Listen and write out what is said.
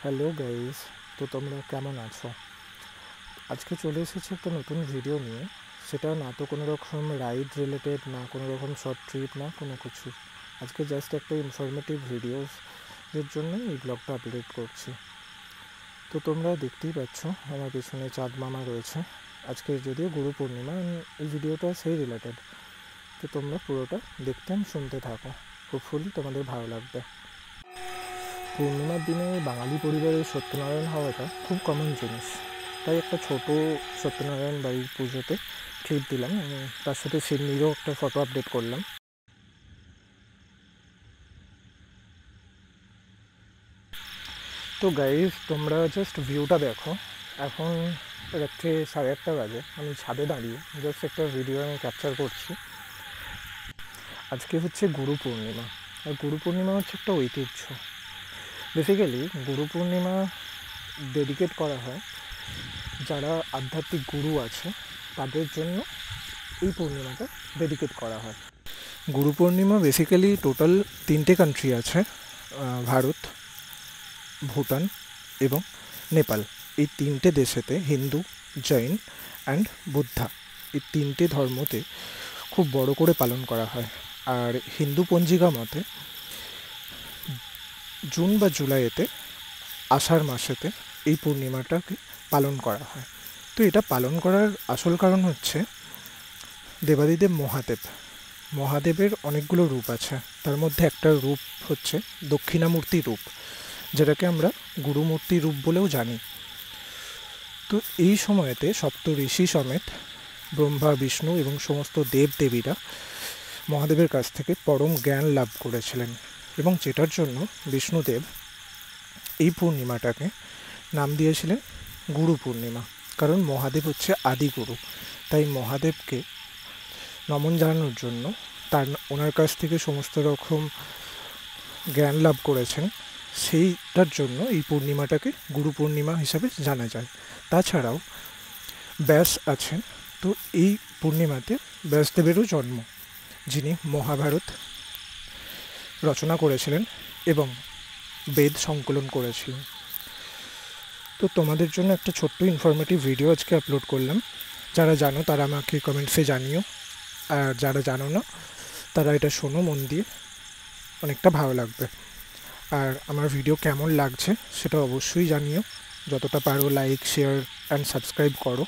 Hello guys, তো তোমরা কেমন আছো? আজকে চলে এসেছি একটা নতুন ভিডিও নিয়ে। সেটা না তো কোনো রকম রাইড রিলেটেড, না কোনো রকম শর্ট ট্রিপ, না কোনো কিছু। আজকে জাস্ট একটা ইনফরমেটিভ ভিডিওসের জন্য এই ব্লগটা আপলোড করছি। তো তোমরা দেখতেই পাচ্ছ আমার পেছনে চাঁদ মামা রয়েছে। আজকে যদিও গুরু পূর্ণিমা, এই ভিডিওটা সেই রিলেটেড। তো তোমরা পুরোটা দেখতে শুনতে থাকো, হোপফুলি তোমাদের ভালো লাগবে। পূর্ণিমার দিনে বাঙালি পরিবারের সত্যনারায়ণ হওয়াটা খুব কমন জিনিস। তাই একটা ছোট সত্যনারায়ণ বাড়ির পুজোতে ক্লিপ দিলাম, তার সাথে সিন্নিরও একটা ফটো আপডেট করলাম। তো গাইজ, তোমরা জাস্ট ভিউটা দেখো। এখন রাত্রে 8:30 বাজে, আমি ছাদে দাঁড়িয়ে জাস্ট একটা ভিডিও আমি ক্যাপচার করছি। আজকে হচ্ছে গুরু পূর্ণিমা, আর গুরু পূর্ণিমা হচ্ছে একটা ঐতিহ্য। বেসিক্যালি গুরু পূর্ণিমা ডেডিকেট করা হয় যারা আধ্যাত্মিক গুরু আছে তাদের জন্য। এই পূর্ণিমাটা ডেডিকেট করা হয়। গুরু পূর্ণিমা বেসিক্যালি টোটাল 3টে কান্ট্রি আছে, ভারত, ভুটান এবং নেপাল। এই 3টে দেশেতে হিন্দু, জৈন অ্যান্ড বুদ্ধা, এই 3টে ধর্মতে খুব বড় করে পালন করা হয়। আর হিন্দু পঞ্জিকা মতে জুন বা জুলাইতে, আষাঢ় মাসেতে এই পূর্ণিমাটাকে পালন করা হয়। তো এটা পালন করার আসল কারণ হচ্ছে দেবাদিদেব মহাদেবের অনেকগুলো রূপ আছে। তার মধ্যে একটা রূপ হচ্ছে দক্ষিণামূর্তি রূপ, যেটাকে আমরা গুরুমূর্তি রূপ বলেও জানি। তো এই সময়তে সপ্ত ঋষি সমেত ব্রহ্মা, বিষ্ণু এবং সমস্ত দেবদেবীরা মহাদেবের কাছ থেকে পরম জ্ঞান লাভ করেছিলেন, এবং যেটার জন্য বিষ্ণুদেব এই পূর্ণিমাটাকে নাম দিয়েছিলেন গুরু পূর্ণিমা। কারণ মহাদেব হচ্ছে আদিগুরু, তাই মহাদেবকে নমন জানানোর জন্য ওনার কাছ থেকে সমস্ত রকম জ্ঞান লাভ করেছেন, সেইটার জন্য এই পূর্ণিমাটাকে গুরু পূর্ণিমা হিসাবে জানা যায়। তাছাড়াও ব্যাস আছেন, তো এই পূর্ণিমাতে ব্যাসদেবেরও জন্ম, যিনি মহাভারত রচনা করেছিলেন এবং বেদ সংকলন করেছিলেন। তো তোমাদের জন্য একটা ছোট্ট ইনফরমেটিভ ভিডিও আজকে আপলোড করলাম। যারা জানো তারা আমাকে কমেন্টসে জানিও, আর যারা জানো না তারা এটা শোনো মন দিয়ে, অনেকটা ভালো লাগবে। আর আমার ভিডিও কেমন লাগছে সেটা অবশ্যই জানিও, যতটা পারো লাইক, শেয়ার অ্যান্ড সাবস্ক্রাইব করো।